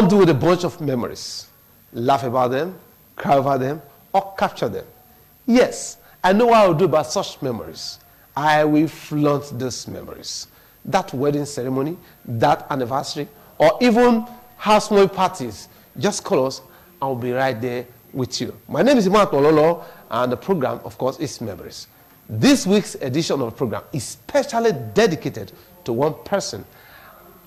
not do with a bunch of memories, laugh about them, cry over them, or capture them. Yes, I know what I will do about such memories. I will flaunt those memories. That wedding ceremony, that anniversary, or even housewarming parties, just call us, I'll be right there with you. My name is Iman Ololo, and the program, of course, is Memories. This week's edition of the program is specially dedicated to one person,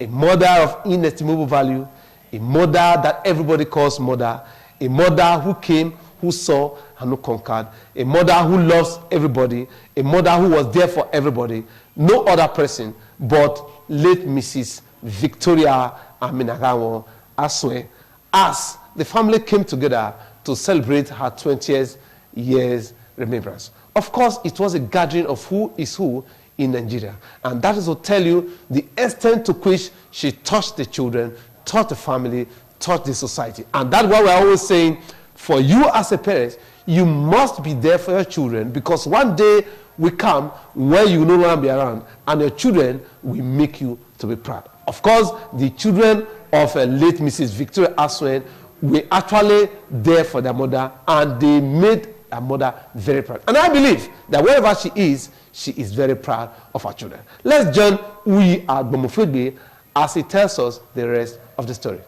a mother of inestimable value, a mother that everybody calls mother, a mother who came, who saw, and who conquered, a mother who loves everybody, a mother who was there for everybody, no other person but late Mrs. Victoria Aminagawo Aswe, as the family came together to celebrate her 20th year's remembrance. Of course, it was a gathering of who is who in Nigeria. And that is to tell you the extent to which she touched the children, touched the family, touched the society. And that's why we're always saying, for you as a parent, you must be there for your children, because one day will come where you no longer be around, and your children will make you to be proud. Of course, the children of late Mrs. Victoria Aswen were actually there for their mother, and they made her mother very proud. And I believe that wherever she is very proud of her children. Let's join Uyi Agbomofegbe as he tells us the rest of the story.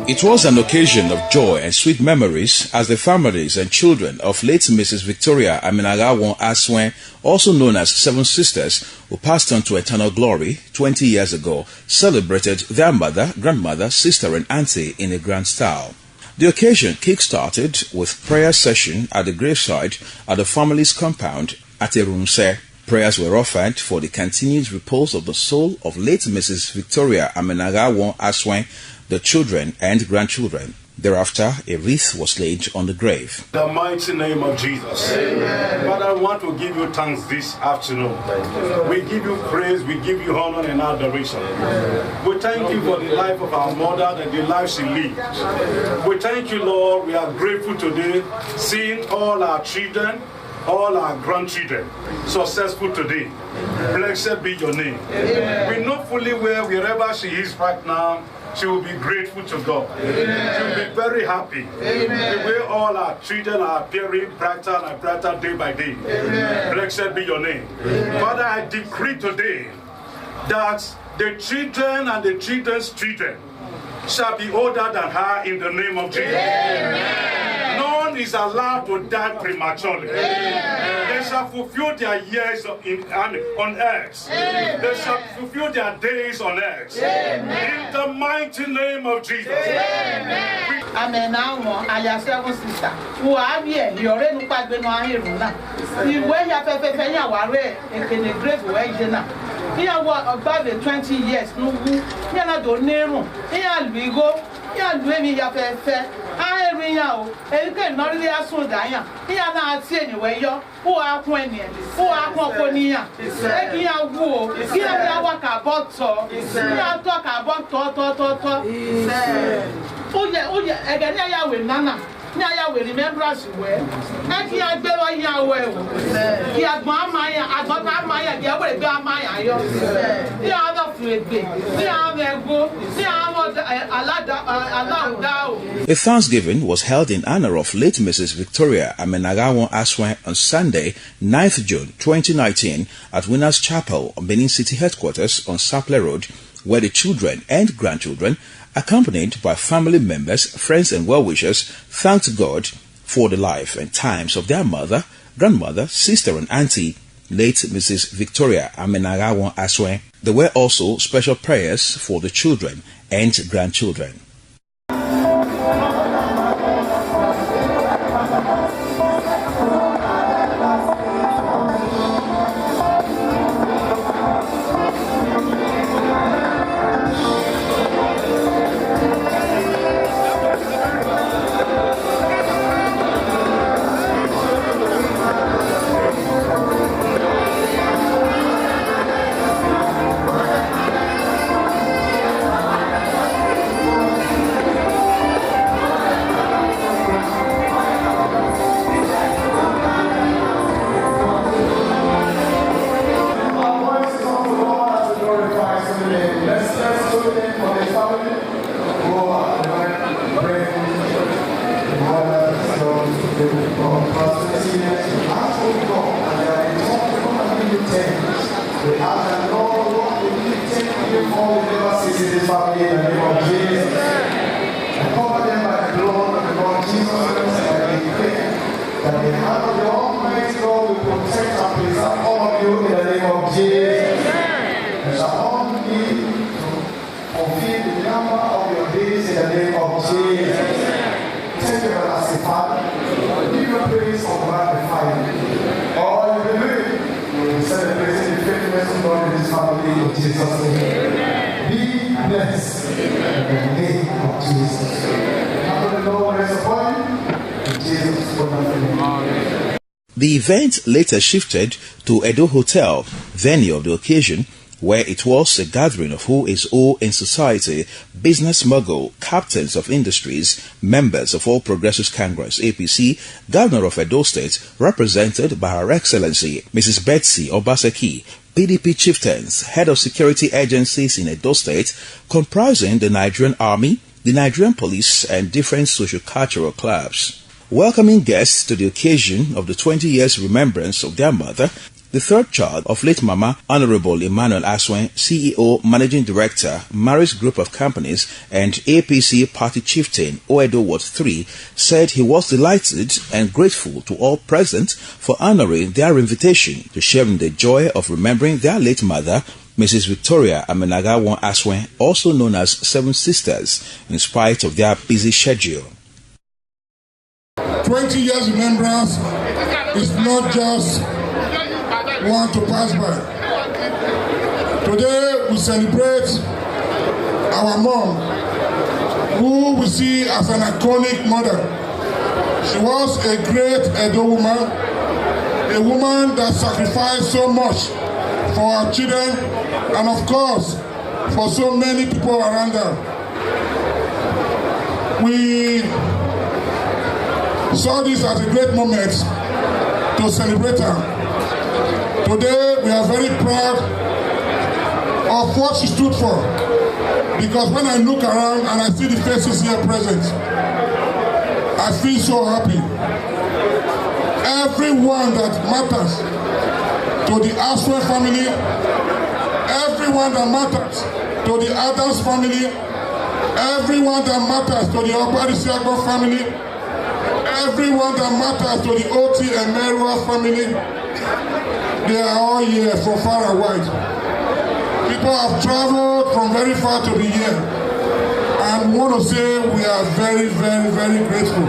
It was an occasion of joy and sweet memories as the families and children of late Mrs. Victoria Aminagawo Aswen, also known as Seven Sisters, who passed on to eternal glory 20 years ago, celebrated their mother, grandmother, sister and auntie in a grand style. The occasion kick-started with prayer session at the graveside at the family's compound at Erunse. Prayers were offered for the continued repose of the soul of late Mrs. Victoria Aminagawo Aswen, the children and grandchildren. Thereafter, a wreath was laid on the grave. In the mighty name of Jesus. Amen. Father, I want to give you thanks this afternoon. We give you praise, we give you honor and adoration. Amen. We thank you for the life of our mother and the life she lived. We thank you, Lord. We are grateful today, seeing all our children, all our grandchildren successful today. Amen. Blessed be your name. Amen. We know fully well wherever she is right now, she will be grateful to God. Amen. She will be very happy. Amen. The way all our children are appearing brighter and brighter day by day. Amen. Blessed be your name. Amen. Father, I decree today that the children and the children's children shall be older than her in the name of Jesus. Amen. None is allowed to die prematurely. Amen. They shall fulfill their years on earth. Amen. They shall fulfill their days on earth. Amen. In the mighty name of Jesus. Amen. Amen. Aya Seven Sister. Who are here? You already quite been on here. You wear your pepe ya ware in the grave where you now. Here was about the 20 years. No, here not do name. Here we go. Here do me your pepe. I every now. And you not really ask so Diana. Here not see anyway. You who are 20? Who are Coconia? Here go. Here we walk about so. Here talk about talk. Oh yeah, again I will Nana. Now will remember us well. And he had better Yahweh. He had Maya, I got Maya, Yahweh, Maya. The other fluid, the other go, the other A Thanksgiving was held in honor of late Mrs. Victoria Aminagawo Aswen on Sunday, 9th June 2019 at Winners Chapel, Benin City Headquarters on Saple Road, where the children and grandchildren, accompanied by family members, friends and well-wishers, thanked God for the life and times of their mother, grandmother, sister and auntie, late Mrs. Victoria Amenagawon Aswen. There were also special prayers for the children and grandchildren. The event later shifted to Edo Hotel, venue of the occasion, where it was a gathering of who is who in society, business mogul, captains of industries, members of All Progressives Congress, APC, Governor of Edo State, represented by Her Excellency Mrs. Betsy Obaseki, PDP chieftains, head of security agencies in Edo State, comprising the Nigerian Army, the Nigerian Police, and different socio-cultural clubs. Welcoming guests to the occasion of the 20 years remembrance of their mother, the third child of late Mama, Honorable Emmanuel Aswen, CEO, Managing Director, Maris Group of Companies, and APC Party Chieftain, Oedo Ward 3, said he was delighted and grateful to all present for honoring their invitation to share in the joy of remembering their late mother, Mrs. Victoria Amenagawon Aswen, also known as Seven Sisters, in spite of their busy schedule. 20 years remembrance is not just one to pass by. Today we celebrate our mom, who we see as an iconic mother. She was a great Edo woman, a woman that sacrificed so much for our children and of course for so many people around her. We saw this as a great moment to celebrate her. Today we are very proud of what she stood for, because when I look around and I see the faces here present, I feel so happy. Everyone that matters to the Aswen family, everyone that matters to the Adams family, everyone that matters to the Obadisiago family, everyone that matters to the Oti and Merua family, they are all here from far and wide. People have traveled from very far to be here. And we want to say we are very, very, very grateful.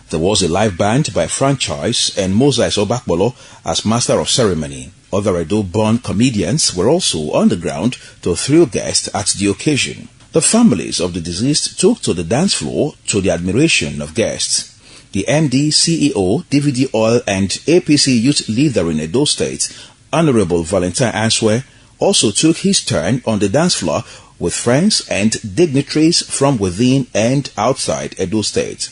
There was a live band by Franchise and Moses Obakbolo as master of ceremony. Other Edo-born comedians were also on the ground to thrill guests at the occasion. The families of the deceased took to the dance floor to the admiration of guests. The MD, CEO, DVD Oil and APC youth leader in Edo State, Honorable Valentine Answe, also took his turn on the dance floor with friends and dignitaries from within and outside Edo State.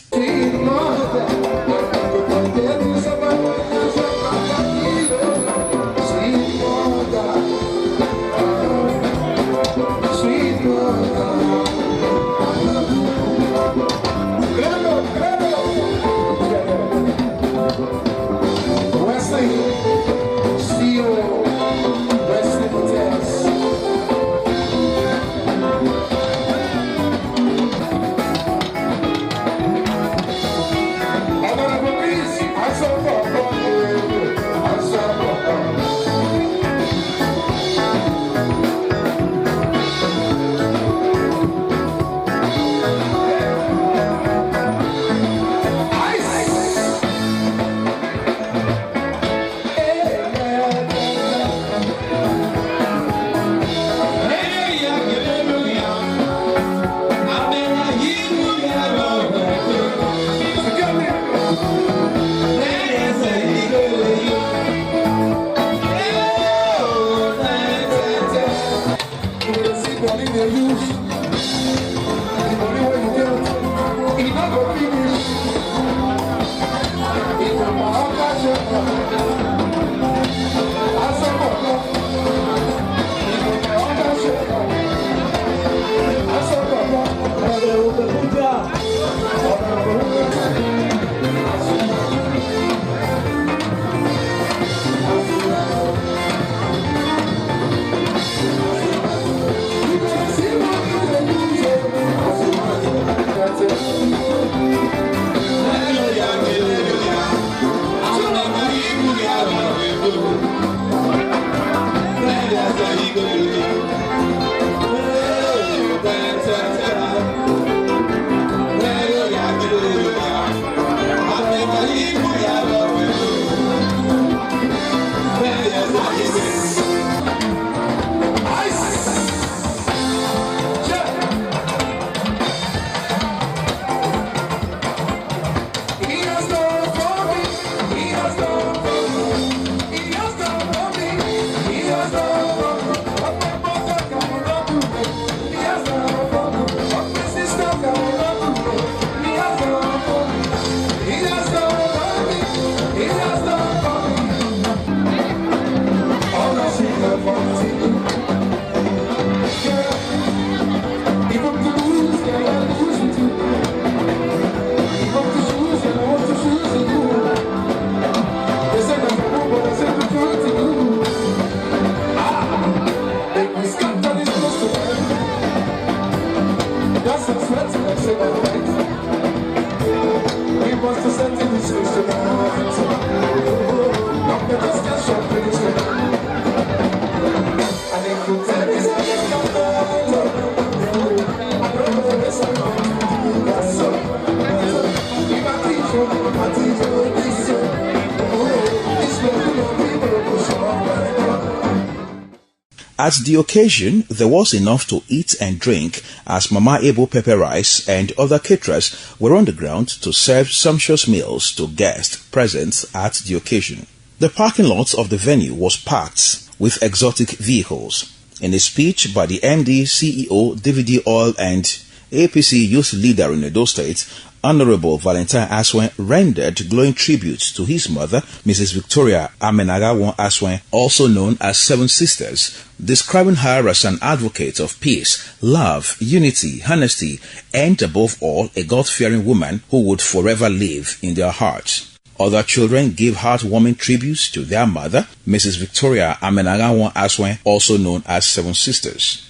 At the occasion, there was enough to eat and drink as Mama Ebo Pepper Rice and other caterers were on the ground to serve sumptuous meals to guests present at the occasion. The parking lot of the venue was packed with exotic vehicles. In a speech by the MD, CEO, DVD Oil and APC Youth Leader in Edo State, Honorable Valentine Aswen rendered glowing tribute to his mother, Mrs. Victoria Amenagawon Aswen, also known as Seven Sisters, describing her as an advocate of peace, love, unity, honesty, and above all, a God-fearing woman who would forever live in their hearts. Other children gave heartwarming tributes to their mother, Mrs. Victoria Amenagawon Aswen, also known as Seven Sisters.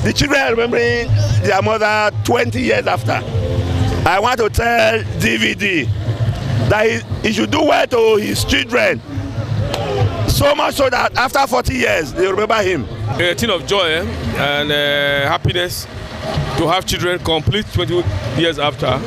The children are remembering their mother 20 years after. I want to tell DVD that he should do well to his children, so much so that after 40 years, they remember him. A thing of joy and happiness to have children complete 20 years after,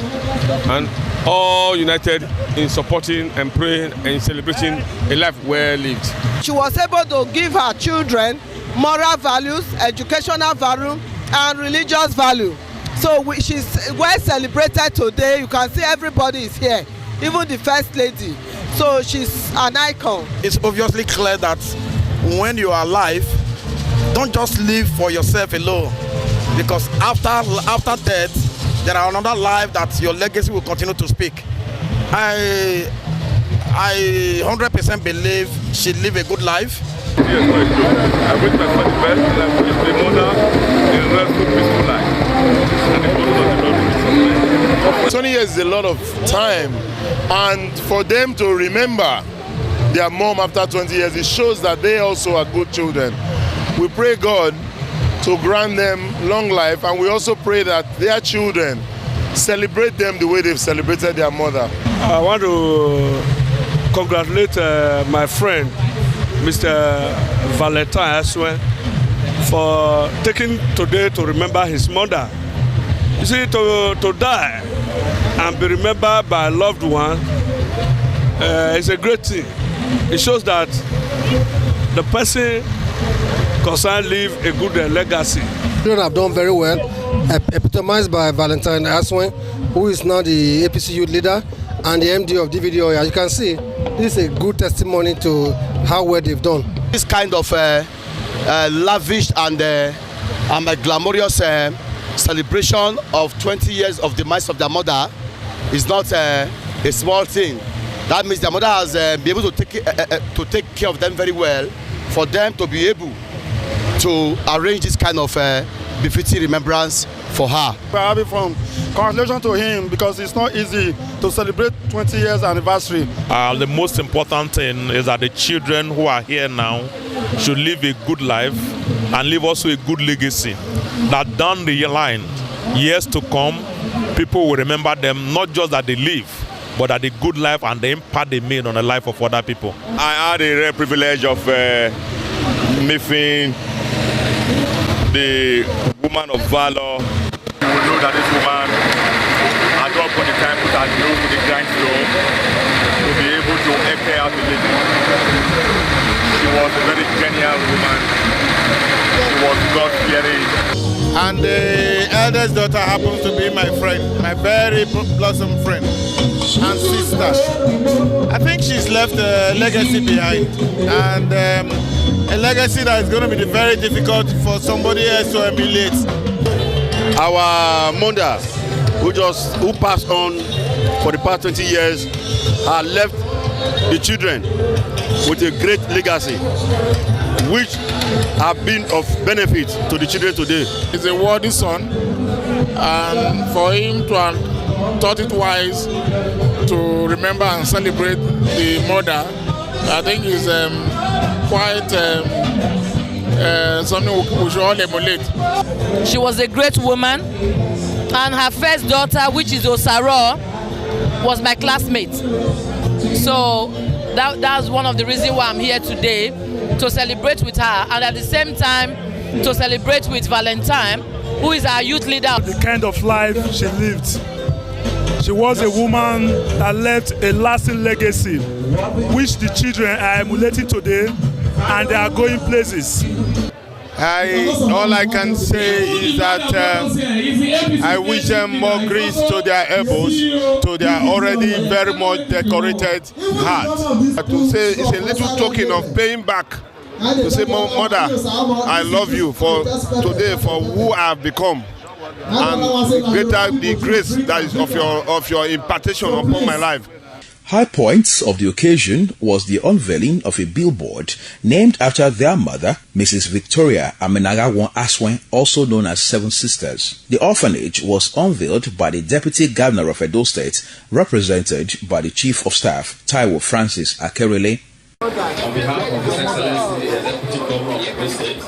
and all united in supporting and praying and celebrating a life well lived. She was able to give her children moral values, educational value, and religious value. So she's well celebrated today. You can see everybody is here, even the First Lady. So she's an icon. It's obviously clear that when you are alive, don't just live for yourself alone, because after death, there are another life that your legacy will continue to speak. I 100% believe she lived a good life. Yes, I wish my son the best, and I wish the mother a restful, peaceful life. And the God of the Lord 20 years is a lot of time, and for them to remember their mom after 20 years, it shows that they also are good children. We pray God to grant them long life, and we also pray that their children celebrate them the way they've celebrated their mother. I want to congratulate my friend, Mr. Valentine Aswen, for taking today to remember his mother. You see, to die and be remembered by a loved one is a great thing. It shows that the person concerned leave a good legacy. Children have done very well, epitomized by Valentine Aswen, who is now the APC Youth Leader and the MD of DVD Oil. As you can see, this is a good testimony to how well they've done. This kind of lavish and a glamorous celebration of 20 years of the demise of their mother is not a small thing. That means their mother has been able to take care of them very well, for them to be able to arrange this kind of befitting remembrance for her. We're having fun. Congratulations to him, because it's not easy to celebrate 20 years anniversary. The most important thing is that the children who are here now should live a good life and leave also a good legacy. That down the line, years to come, people will remember them, not just that they live, but that the good life and the impact they made on the life of other people. I had a rare privilege of meeting the woman of valor. You will know that this woman at one point in time put her nose to the grindstone to be able to care out the living. She was a very genial woman. She was God-fearing. And the eldest daughter happens to be my friend, my very blossom friend and sister. I think she's left a legacy behind, and a legacy that is going to be very difficult for somebody else to emulate. Our mother, who passed on for the past 20 years, had left the children with a great legacy, which have been of benefit to the children today. He's a worthy son, and for him to have thought it wise to remember and celebrate the mother, I think is quite something we should all emulate. She was a great woman, and her first daughter, which is Osaro, was my classmate. So that's one of the reasons why I'm here today, to celebrate with her, and at the same time to celebrate with Valentine, who is our youth leader. The kind of life she lived. She was a woman that left a lasting legacy, which the children are emulating today and they are going places. All I can say is that I wish them more grace to their elbows, to their already very much decorated heart. To say it's a little token of paying back. To say, Mother, I love you for today, for who I have become, and greater the grace that is of your impartation upon my life. High points of the occasion was the unveiling of a billboard named after their mother, Mrs. Victoria Amenagawon Aswen, also known as Seven Sisters. The orphanage was unveiled by the Deputy Governor of Edo State, represented by the Chief of Staff, Taiwo Francis Akerele. On behalf of His Excellency, the Deputy Governor of Edo State,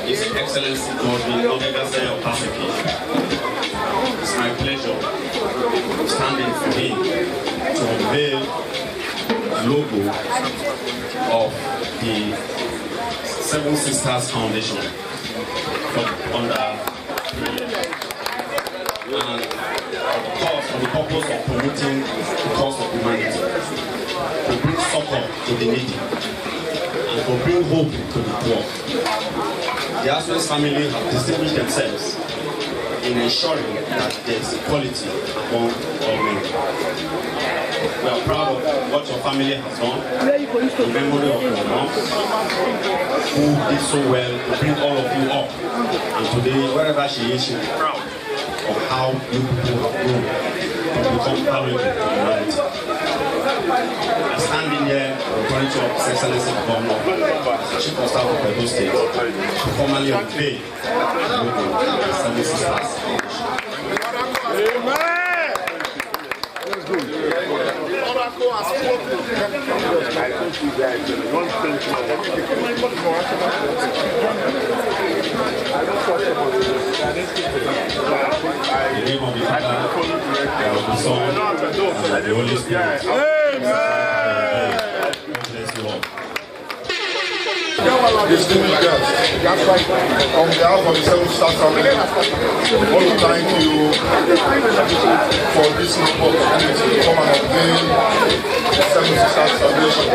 His Excellency Godwin Obegase Opaseki, it's my pleasure standing for him to unveil the logo of the Seven Sisters Foundation and of course for the purpose of promoting the cause of humanity, to bring succor to the needy and to bring hope to the poor. The Aswen family have distinguished themselves in ensuring that there is equality among all men. We are proud of what your family has done in memory of your mom, who did so well to bring all of you up. And today, wherever she is, she'll be proud of how you people have grown to become valuable to humanity. I'm standing here referring to His Excellency the Governor, the Chief of Staff of Edo State, to formally unveil the logo of the Seven Sisters. Amen. In the name of the Father, and of the Son, and of the Holy Spirit. Amen. God bless you all. Distinguished guests, on behalf of the Seven Sisters family, I want to thank you for this opportunity to come and unveil the Seven Sisters Foundation.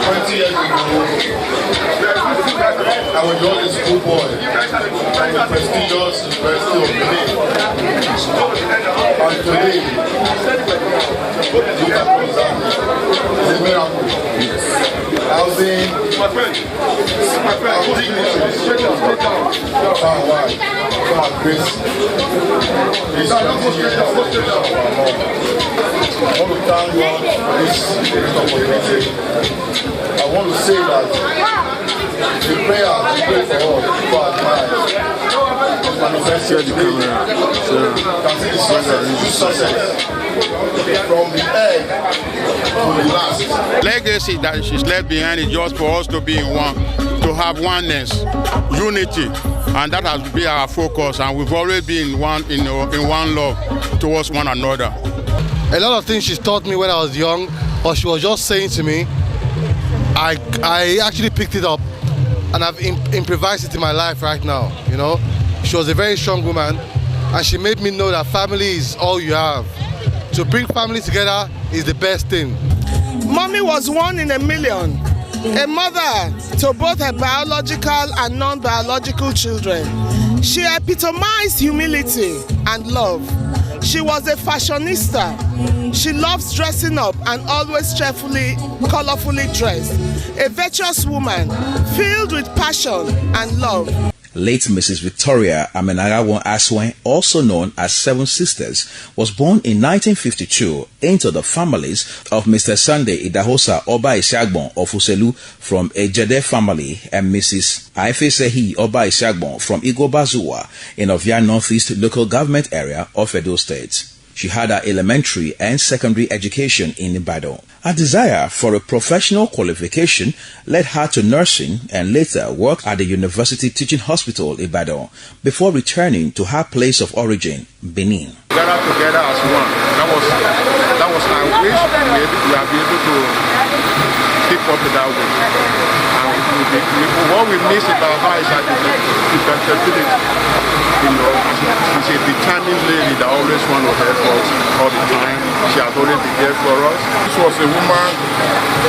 20 years ago, I was just a schoolboy at the prestigious University of Benin. And today, look at what's happening. It's a miracle. Housing, dignitaries, far wide, far grace. This 20 years of our mom. I want to thank God for this great opportunity. I want to say that the prayer we pray for all people admire manifested today. You can see the success, from the egg to the last. Legacy that she's left behind is just for us to be in one, to have oneness, unity, and that has been our focus. And we've always been in one love towards one another. A lot of things she taught me when I was young, or she was just saying to me, I actually picked it up, and I've improvised it in my life right now. You know, she was a very strong woman, and she made me know that family is all you have. To bring family together is the best thing. Mommy was one in a million, a mother to both her biological and non-biological children. She epitomized humility and love. She was a fashionista. She loves dressing up and always cheerfully, colorfully dressed. A virtuous woman filled with passion and love. Late Mrs. Victoria Amenagawon Aswen, also known as Seven Sisters, was born in 1952 into the families of Mr. Sunday Idahosa Oba Isiagbon of Uselu from a Jede family and Mrs. Aifesehi Oba Isiagbon from Igobazuwa in Ovia Northeast local government area of Edo State. She had her elementary and secondary education in Ibadan. Her desire for a professional qualification led her to nursing and later worked at the University Teaching Hospital Ibadan before returning to her place of origin, Benin. Gather together as one. That was my wish, and we have been able to keep up with that wish. And what we miss about her is the versatility. You know, she's a determined lady that always wants to help us all the time. She has always been there for us. This was a woman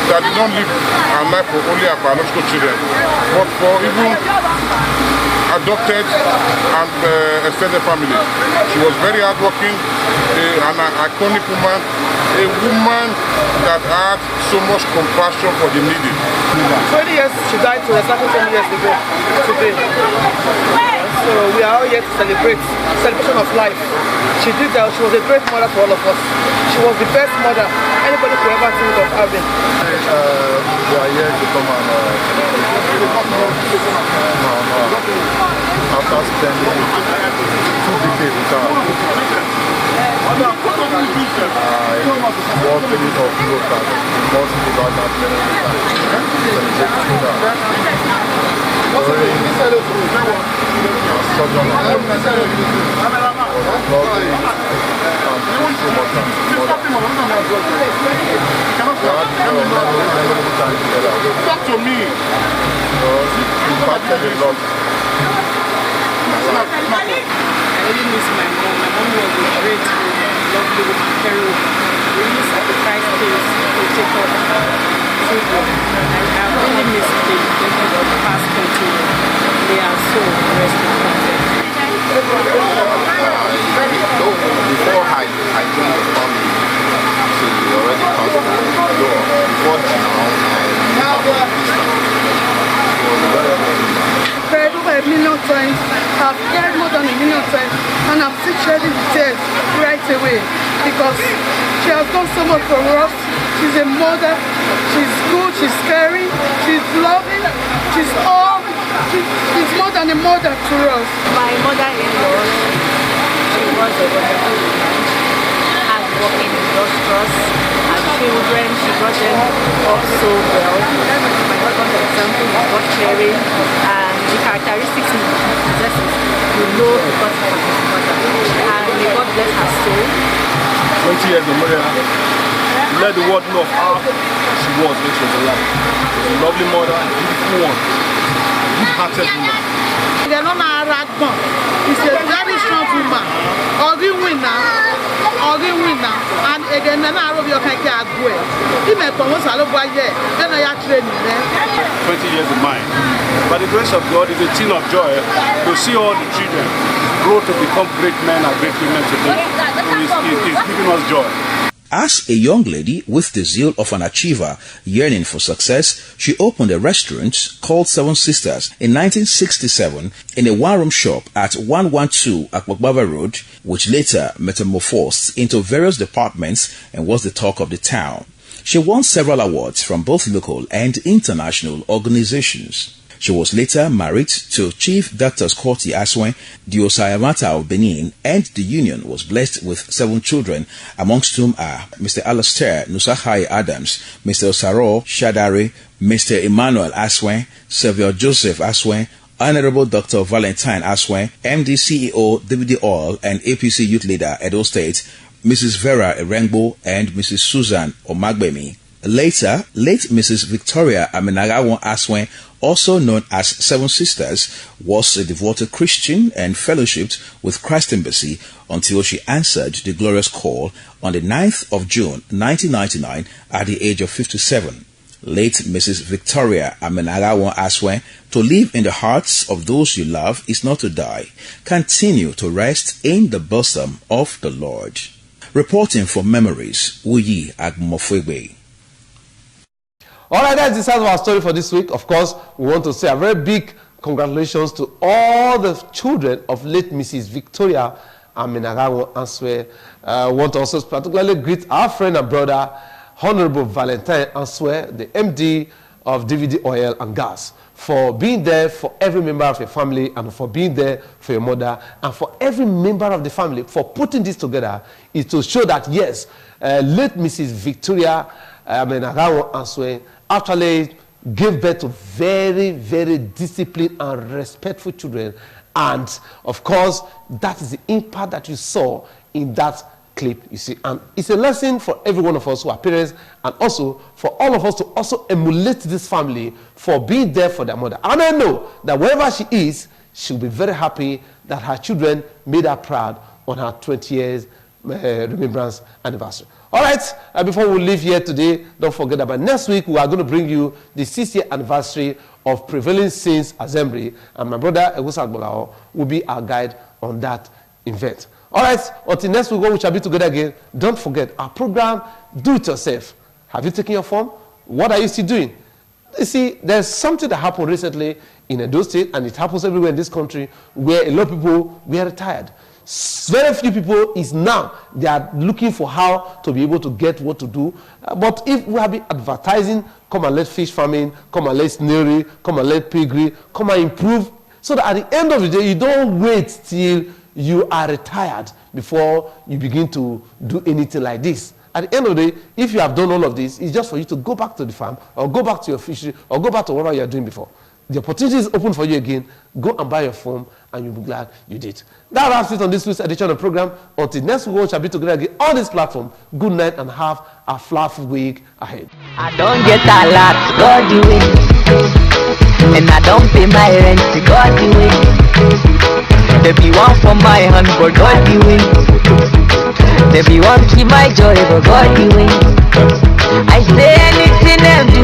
that did not live her life for only her biological children, but for even adopted and extended family. She was very hardworking, an iconic woman, a woman that had so much compassion for the needy. 20 years, she died to exactly 20 years ago today. So we are all here to celebration of life. She did that. She was a great mother for all of us. She was the best mother anybody could ever think of having. We are here to come and after spending 2 decades with her. I was feeling of growth that we must give out that many times. Talk to me. Impacted a lot. I really miss my mom. My mom was a great woman, lovely woman, very woman. We really sacrificed things to take care of her children. And I really miss the people of the past 20 years. They are so rested. Before I joined the family, she already passed the door. Before now, I've cried over 1 million times. I've cried more than 1 million times, and I'm still shedding the tears right away because she has done so much for us. She's a mother. She's good. She's caring. She's loving. She's all. She's more than a mother to us. My mother-in-law, she was a wonderful woman, hardworking, industrious. Her children, she brought them up so well. My husband, for example, is God caring, and the characteristics he possesses, you know he got it from his mother. And may God bless her soul. 20 years of marriage. Let the world know of how she was when she was alive. She was a lovely mother, a beautiful one, a good-hearted woman. They're not He's a very strong woman. Organ winner. And again, I'm not going to get away. He may come on Salobaye, then I actually 20 years of mine. By the grace of God, it's a thing of joy to see all the children grow to become great men and great women today. It's giving us joy. As a young lady with the zeal of an achiever yearning for success, she opened a restaurant called Seven Sisters in 1967 in a one-room shop at 112 Akbaba Road, which later metamorphosed into various departments and was the talk of the town. She won several awards from both local and international organizations. She was later married to Chief Dr. Scotty Aswen, the Osayamata of Benin, and the union was blessed with 7 children, amongst whom are Mr. Alastair Nusahai Adams, Mr. Osaro Shadari, Mr. Emmanuel Aswen, Xavier Joseph Aswen, Honorable Dr. Valentine Aswen, MD CEO DVD Oil and APC Youth Leader Edo State, Mrs. Vera Erengbo, and Mrs. Susan Omagbemi. Later, late Mrs. Victoria Amenagawon Aswen, also known as Seven Sisters, was a devoted Christian and fellowshipped with Christ Embassy until she answered the glorious call on the 9th of June 1999 at the age of 57. Late Mrs. Victoria Amenagawon Aswen, to live in the hearts of those you love is not to die. Continue to rest in the bosom of the Lord. Reporting for Memories, Uyi Agmofwegbe. All right, that's the start of our story for this week. Of course, we want to say a very big congratulations to all the children of late Mrs. Victoria Amenagawon Aswen. I want to also particularly greet our friend and brother, Honorable Valentine Aswen, the MD of DVD Oil and Gas, for being there for every member of your family and for being there for your mother and for every member of the family. For putting this together is to show that, yes, late Mrs. Victoria Amenagawon Aswen actually gave birth to very, very disciplined and respectful children. And, of course, that is the impact that you saw in that clip, you see. And it's a lesson for every one of us who are parents and also for all of us to also emulate this family for being there for their mother. And I know that wherever she is, she'll be very happy that her children made her proud on her 20 years remembrance anniversary. All right, before we leave here today, don't forget about next week we are going to bring you the 6th-year anniversary of Prevailing Saints Assembly, and my brother Egusa Agbolao will be our guide on that event. All right, until next week when we shall be together again, don't forget our program, Do It Yourself. Have you taken your form? What are you still doing? You see, there's something that happened recently in Edo State, and it happens everywhere in this country, where a lot of people were retired. Very few people is now, they are looking for how to be able to get what to do. But if we have been advertising, come and let fish farming, come and let snaring, come and let piggery, come and improve, so that at the end of the day, you don't wait till you are retired before you begin to do anything like this. At the end of the day, if you have done all of this, it's just for you to go back to the farm, or go back to your fishery, or go back to whatever you are doing before. The opportunity is open for you again. Go and buy your form, and you'll be glad you did. That wraps it on this week's edition of the program. Until next week, we shall be together again on this platform. Good night and have a fluffy week ahead. I don't get a lot, God do it. And I don't pay my rent, God do it. There be one for my hand, but God do it. There be one keep my joy, but God do it. I say anything them do